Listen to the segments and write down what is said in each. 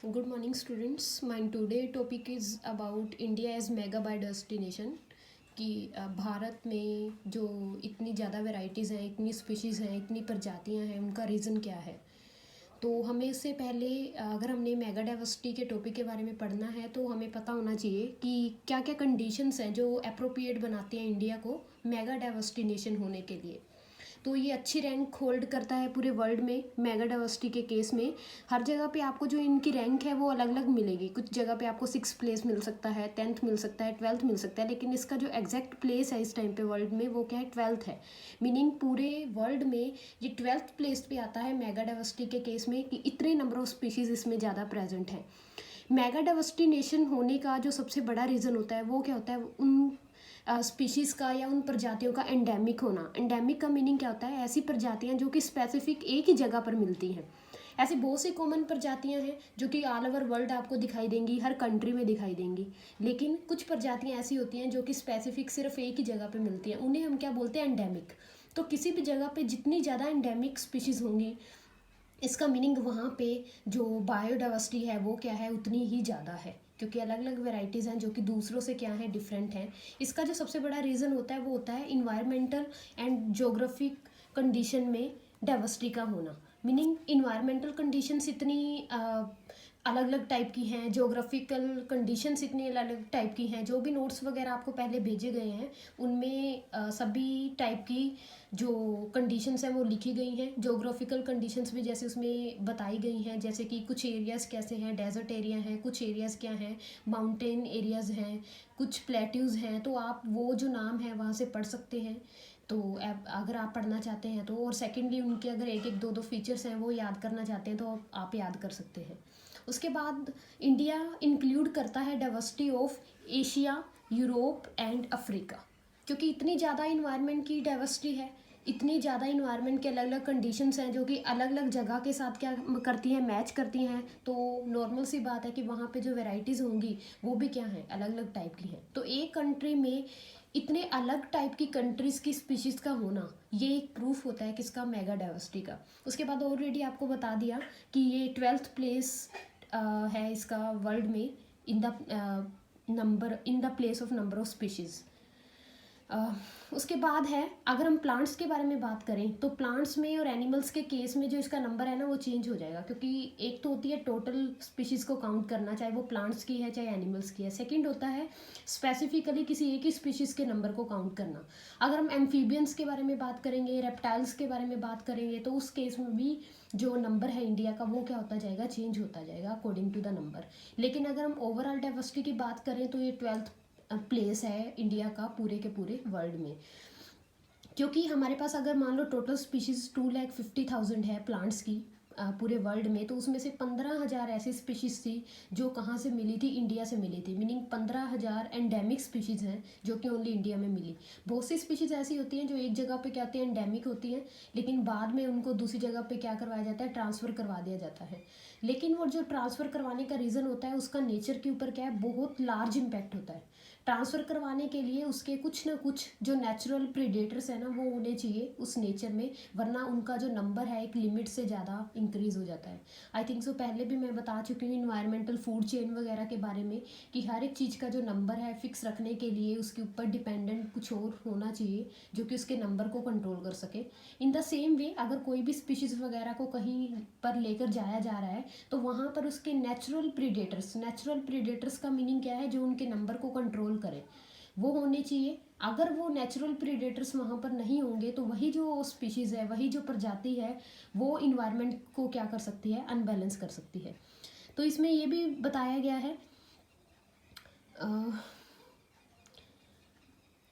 Good morning, students. My today topic is about India as mega biodiversity nation. कि भारत में जो इतनी ज़्यादा वैरायटीज़ हैं, इतनी स्पीशीज़ हैं, इतनी प्रजातियां हैं, उनका रीज़न क्या है। तो हमें इससे पहले अगर हमने मेगा डाइवर्सिटी के टॉपिक के बारे में पढ़ना है तो हमें पता होना चाहिए कि क्या क्या कंडीशंस हैं जो अप्रोप्रिएट बनाते हैं इंडिया को मेगा डाइवर्सिटी नेशन होने के लिए। तो ये अच्छी रैंक होल्ड करता है पूरे वर्ल्ड में मेगा डाइवर्सिटी के केस में। हर जगह पे आपको जो इनकी रैंक है वो अलग अलग मिलेगी। कुछ जगह पे आपको 6 प्लेस मिल सकता है, 10th मिल सकता है, 12th मिल सकता है, लेकिन इसका जो एग्जैक्ट प्लेस है इस टाइम पे वर्ल्ड में वो क्या है, 12th है। मीनिंग पूरे वर्ल्ड में ये 12th प्लेस पे आता है मेगा डाइवर्सिटी के केस में कि इतने नंबर ऑफ स्पीशीज़ इसमें ज़्यादा प्रेजेंट है। मेगा डाइवर्सिटी नेशन होने का जो सबसे बड़ा रीज़न होता है वो क्या होता है, उन स्पीशीज़ का या उन प्रजातियों का एंडेमिक होना। एंडेमिक का मीनिंग क्या होता है, ऐसी प्रजातियां जो कि स्पेसिफिक एक ही जगह पर मिलती हैं। ऐसी बहुत सी कॉमन प्रजातियां हैं जो कि ऑल ओवर वर्ल्ड आपको दिखाई देंगी, हर कंट्री में दिखाई देंगी, लेकिन कुछ प्रजातियां ऐसी होती हैं जो कि स्पेसिफिक सिर्फ एक ही जगह पर मिलती हैं, उन्हें हम क्या बोलते हैं, एंडेमिक। तो किसी भी जगह पे जितनी ज़्यादा एंडेमिक स्पीशीज़ होंगी, इसका मीनिंग वहाँ पे जो बायोडाइवर्सिटी है वो क्या है, उतनी ही ज़्यादा है, क्योंकि अलग अलग वेराइटीज़ हैं जो कि दूसरों से क्या है, डिफरेंट हैं। इसका जो सबसे बड़ा रीज़न होता है वो होता है इन्वायरमेंटल एंड जोग्राफिक कंडीशन में डाइवर्सिटी का होना। मीनिंग इन्वायरमेंटल कंडीशंस इतनी अलग अलग टाइप की हैं, जोग्राफिकल कंडीशंस इतनी अलग अलग टाइप की हैं। जो भी नोट्स वगैरह आपको पहले भेजे गए हैं उनमें सभी टाइप की जो कंडीशंस हैं वो लिखी गई हैं। जोग्राफिकल कंडीशंस भी जैसे उसमें बताई गई हैं, जैसे कि कुछ एरियाज़ कैसे हैं, डेजर्ट एरिया हैं, कुछ एरियाज़ क्या हैं, माउंटेन एरियाज़ हैं, कुछ प्लेट्यूज़ हैं। तो आप वो जो नाम है वहाँ से पढ़ सकते हैं, तो अगर आप पढ़ना चाहते हैं तो। और सेकेंडली उनके अगर एक एक दो दो फीचर्स हैं वो याद करना चाहते हैं तो आप याद कर सकते हैं। उसके बाद इंडिया इंक्लूड करता है diversity of Asia, Europe and Africa. क्योंकि इतनी ज़्यादा इन्वायरमेंट की डाइवर्सिटी है, इतनी ज़्यादा इन्वायरमेंट के अलग अलग कंडीशंस हैं जो कि अलग अलग जगह के साथ क्या करती हैं, मैच करती हैं, तो नॉर्मल सी बात है कि वहाँ पे जो वेराइटीज़ होंगी वो भी क्या हैं, अलग अलग टाइप की हैं। तो एक कंट्री में इतने अलग टाइप की कंट्रीज़ की स्पीशीज़ का होना ये एक प्रूफ होता है किसका, मेगा डाइवर्सिटी का। उसके बाद ऑलरेडी आपको बता दिया कि ये 12th प्लेस है इसका वर्ल्ड में in the place of number of species. उसके बाद है, अगर हम प्लांट्स के बारे में बात करें तो प्लांट्स में और एनिमल्स के केस में जो इसका नंबर है ना वो चेंज हो जाएगा, क्योंकि एक तो होती है टोटल स्पीशीज़ को काउंट करना, चाहे वो प्लांट्स की है चाहे एनिमल्स की है। सेकंड होता है स्पेसिफिकली किसी एक ही स्पीशीज़ के नंबर को काउंट करना। अगर हम एम्फीबियंस के बारे में बात करेंगे, रेप्टाइल्स के बारे में बात करेंगे, तो उस केस में भी जो नंबर है इंडिया का वो क्या होता जाएगा, चेंज होता जाएगा अकॉर्डिंग टू द नंबर। लेकिन अगर हम ओवरऑल डाइवर्सिटी की बात करें तो ये 12th प्लेस है इंडिया का पूरे के पूरे वर्ल्ड में। क्योंकि हमारे पास अगर मान लो टोटल स्पीशीज़ 2,50,000 है प्लांट्स की पूरे वर्ल्ड में, तो उसमें से 15,000 ऐसी स्पीशीज़ थी जो कहाँ से मिली थी, इंडिया से मिली थी। मीनिंग 15,000 एंडेमिक स्पीशीज़ हैं जो कि ओनली इंडिया में मिली। बहुत सी स्पीशीज़ ऐसी होती हैं जो एक जगह पे क्या होती हैं, एंडेमिक होती हैं, लेकिन बाद में उनको दूसरी जगह पे क्या करवाया जाता है, ट्रांसफ़र करवा दिया जाता है। लेकिन वो जो ट्रांसफ़र करवाने का रीज़न होता है उसका नेचर के ऊपर क्या है, बहुत लार्ज इम्पैक्ट होता है। ट्रांसफ़र करवाने के लिए उसके कुछ ना कुछ जो नेचुरल प्रीडेटर्स है ना वो होने चाहिए उस नेचर में, वरना उनका जो नंबर है एक लिमिट से ज़्यादा इंक्रीज हो जाता है। आई थिंक सो पहले भी मैं बता चुकी हूँ इन्वायरमेंटल फूड चेन वगैरह के बारे में कि हर एक चीज़ का जो नंबर है फिक्स रखने के लिए उसके ऊपर डिपेंडेंट कुछ और होना चाहिए जो कि उसके नंबर को कंट्रोल कर सके। इन द सेम वे अगर कोई भी स्पीशीज़ वगैरह को कहीं पर लेकर जाया जा रहा है तो वहाँ पर उसके नेचुरल प्रीडेटर्स का मीनिंग क्या है, जो उनके नंबर को कंट्रोल करें वो होने चाहिए। अगर वो नेचुरल प्रीडेटर्स वहाँ पर नहीं होंगे तो वही जो स्पीशीज़ है, वही जो प्रजाति है, वो इन्वायरमेंट को क्या कर सकती है, अनबैलेंस कर सकती है। तो इसमें ये भी बताया गया है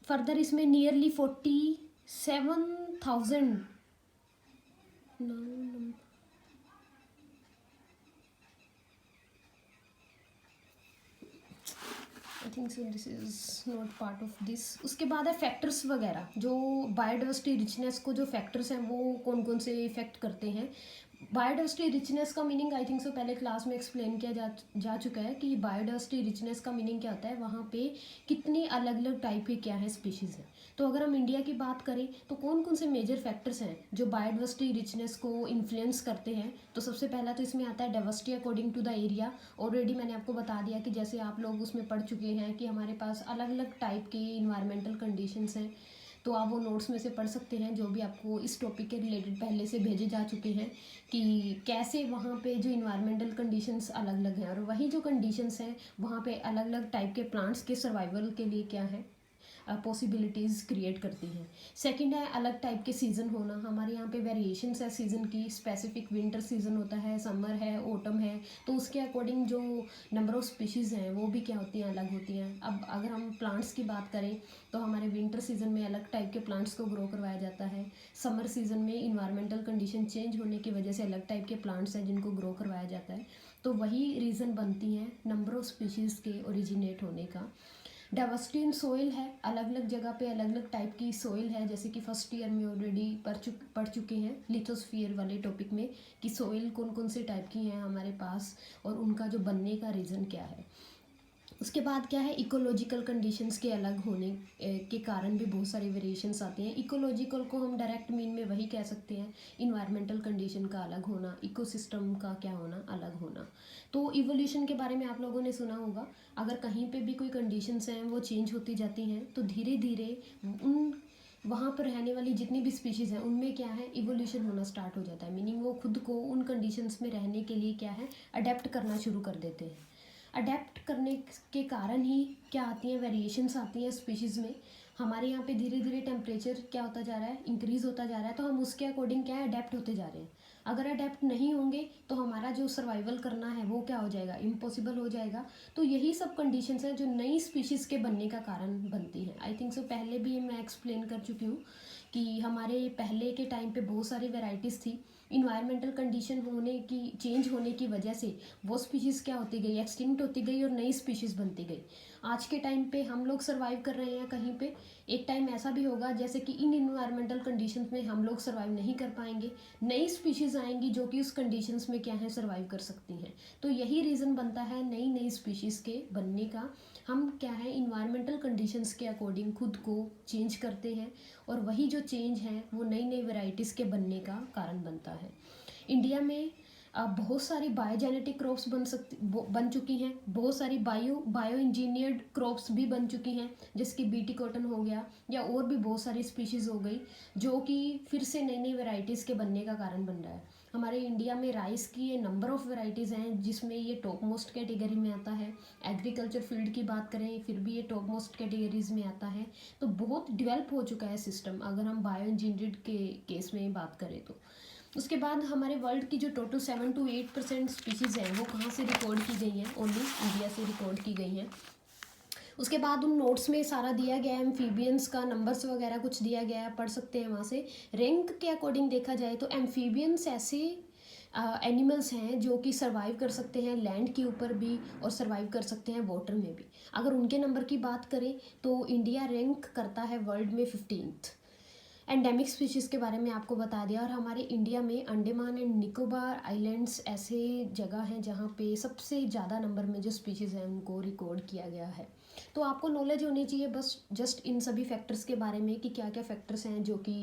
फर्दर, इसमें nearly 47,000 I think so this is not part of this. उसके बाद है फैक्टर्स वगैरह, जो बायोडाइवर्सिटी रिचनेस को जो फैक्टर्स हैं वो कौन कौन से इफेक्ट करते हैं। बायोडाइवर्सिटी रिचनेस का मीनिंग आई थिंक सो पहले क्लास में एक्सप्लेन किया जा चुका है कि बायोडाइवर्सिटी रिचनेस का मीनिंग क्या होता है, वहाँ पे कितनी अलग अलग टाइप के क्या है स्पीशीज़ हैं। तो अगर हम इंडिया की बात करें तो कौन कौन से मेजर फैक्टर्स हैं जो बायोडाइवर्सिटी रिचनेस को इन्फ्लुएंस करते हैं। तो सबसे पहला तो इसमें आता है diversity according to the area. Already मैंने आपको बता दिया कि जैसे आप लोग उसमें पढ़ चुके हैं कि हमारे पास अलग अलग टाइप के इन्वायरमेंटल कंडीशंस हैं, तो आप वो नोट्स में से पढ़ सकते हैं जो भी आपको इस टॉपिक के रिलेटेड पहले से भेजे जा चुके हैं कि कैसे वहाँ पे जो इन्वायरमेंटल कंडीशंस अलग अलग हैं, और वही जो कंडीशंस हैं वहाँ पे अलग अलग टाइप के प्लांट्स के सर्वाइवल के लिए क्या है पॉसिबिलिटीज़ क्रिएट करती हैं। सेकंड है अलग टाइप के सीज़न होना। हमारे यहाँ पे वेरिएशंस है सीज़न की, स्पेसिफिक विंटर सीज़न होता है, समर है, ऑटम है, तो उसके अकॉर्डिंग जो नंबर ऑफ़ स्पीशीज़ हैं वो भी क्या होती हैं, अलग होती हैं। अब अगर हम प्लांट्स की बात करें तो हमारे विंटर सीज़न में अलग टाइप के प्लांट्स को ग्रो करवाया जाता है, समर सीज़न में इन्वायरमेंटल कंडीशन चेंज होने की वजह से अलग टाइप के प्लांट्स हैं जिनको ग्रो करवाया जाता है। तो वही रीज़न बनती हैं नंबर ऑफ़ स्पीशीज़ के ओरिजिनेट होने का। डाइवर्सिटी इन सोइल है, अलग अलग जगह पे अलग अलग टाइप की सोइल है, जैसे कि फर्स्ट ईयर में ऑलरेडी पढ़ चुके हैं लिथोस्फीयर वाले टॉपिक में कि सोइल कौन कौन से टाइप की हैं हमारे पास और उनका जो बनने का रीज़न क्या है। उसके बाद क्या है इकोलॉजिकल कंडीशंस के अलग होने के कारण भी बहुत सारी वेरिएशंस आती हैं। इकोलॉजिकल को हम डायरेक्ट मीन में वही कह सकते हैं, इन्वायरमेंटल कंडीशन का अलग होना, इकोसिस्टम का क्या होना, अलग होना। तो इवोल्यूशन के बारे में आप लोगों ने सुना होगा, अगर कहीं पे भी कोई कंडीशंस हैं वो चेंज होती जाती हैं तो धीरे धीरे उन वहाँ पर रहने वाली जितनी भी स्पीशीज़ हैं उनमें क्या है इवोल्यूशन होना स्टार्ट हो जाता है, मीनिंग वो खुद को उन कंडीशंस में रहने के लिए क्या है अडेप्ट करना शुरू कर देते हैं। अडेप्ट करने के कारण ही क्या आती हैं वेरिएशंस आती हैं स्पीशीज़ में। हमारे यहाँ पे धीरे धीरे टेम्परेचर क्या होता जा रहा है, इंक्रीज़ होता जा रहा है, तो हम उसके अकॉर्डिंग क्या है अडेप्ट होते जा रहे हैं। अगर अडेप्ट नहीं होंगे तो हमारा जो सर्वाइवल करना है वो क्या हो जाएगा, इम्पॉसिबल हो जाएगा। तो यही सब कंडीशंस हैं जो नई स्पीशीज़ के बनने का कारण बनती हैं। आई थिंक सो पहले भी मैं एक्सप्लेन कर चुकी हूँ कि हमारे पहले के टाइम पे बहुत सारी वेराइटीज़ थी, इन्वायरमेंटल कंडीशन होने की चेंज होने की वजह से वो स्पीशीज़ क्या होती गई, एक्सटिंक्ट होती गई और नई स्पीशीज़ बनती गई। आज के टाइम पे हम लोग सर्वाइव कर रहे हैं कहीं पे, एक टाइम ऐसा भी होगा जैसे कि इन इन्वायरमेंटल कंडीशंस में हम लोग सर्वाइव नहीं कर पाएंगे, नई स्पीशीज़ आएंगी जो कि उस कंडीशंस में क्या है सर्वाइव कर सकती हैं। तो यही रीज़न बनता है नई नई स्पीशीज़ के बनने का। हम क्या है इन्वायरमेंटल कंडीशंस के अकॉर्डिंग खुद को चेंज करते हैं और वही जो चेंज है वो नई नई वेराइटीज़ के बनने का कारण बनता है। इंडिया में बहुत सारी बायोजेनेटिक क्रॉप्स बन चुकी हैं, बहुत सारी बायो इंजीनियर्ड क्रॉप्स भी बन चुकी हैं, जैसे कि बीटी कॉटन हो गया या और भी बहुत सारी स्पीशीज़ हो गई जो कि फिर से नई नई वेराइटीज़ के बनने का कारण बन रहा है। हमारे इंडिया में राइस की ये नंबर ऑफ़ वेराइटीज़ हैं जिसमें ये टॉप मोस्ट कैटेगरी में आता है। एग्रीकल्चर फील्ड की बात करें फिर भी ये टॉप मोस्ट कैटेगरीज में आता है। तो बहुत डेवलप हो चुका है सिस्टम अगर हम बायो इंजीनियर्ड के केस में बात करें तो। उसके बाद हमारे वर्ल्ड की जो टोटल 7 to 8% स्पीशीज़ हैं वो कहाँ से रिकॉर्ड की गई हैं, ओनली इंडिया से रिकॉर्ड की गई हैं। उसके बाद उन नोट्स में सारा दिया गया है, एम्फीबियंस का नंबर्स वगैरह कुछ दिया गया है, पढ़ सकते हैं वहाँ से। रैंक के अकॉर्डिंग देखा जाए तो एम्फीबियंस ऐसे एनिमल्स हैं जो कि सर्वाइव कर सकते हैं लैंड के ऊपर भी और सर्वाइव कर सकते हैं वाटर में भी। अगर उनके नंबर की बात करें तो इंडिया रैंक करता है वर्ल्ड में 15th। एंडेमिक स्पीशीज़ के बारे में आपको बता दिया। और हमारे इंडिया में अंडमान एंड निकोबार आइलैंड्स ऐसे जगह हैं जहाँ पे सबसे ज़्यादा नंबर में जो स्पीशीज़ हैं उनको रिकॉर्ड किया गया है। तो आपको नॉलेज होनी चाहिए बस जस्ट इन सभी फैक्टर्स के बारे में कि क्या क्या फैक्टर्स हैं जो कि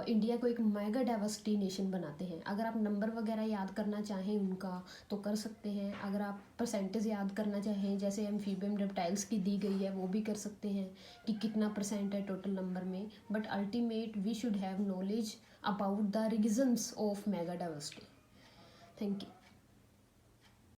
इंडिया को एक मेगा डाइवर्सिटी नेशन बनाते हैं। अगर आप नंबर वगैरह याद करना चाहें उनका तो कर सकते हैं, अगर आप परसेंटेज याद करना चाहें जैसे एम्फीबियम रेप्टाइल्स की दी गई है वो भी कर सकते हैं कि कितना % है टोटल नंबर में। But ultimate we should have knowledge about the reasons of mega diversity. Thank you.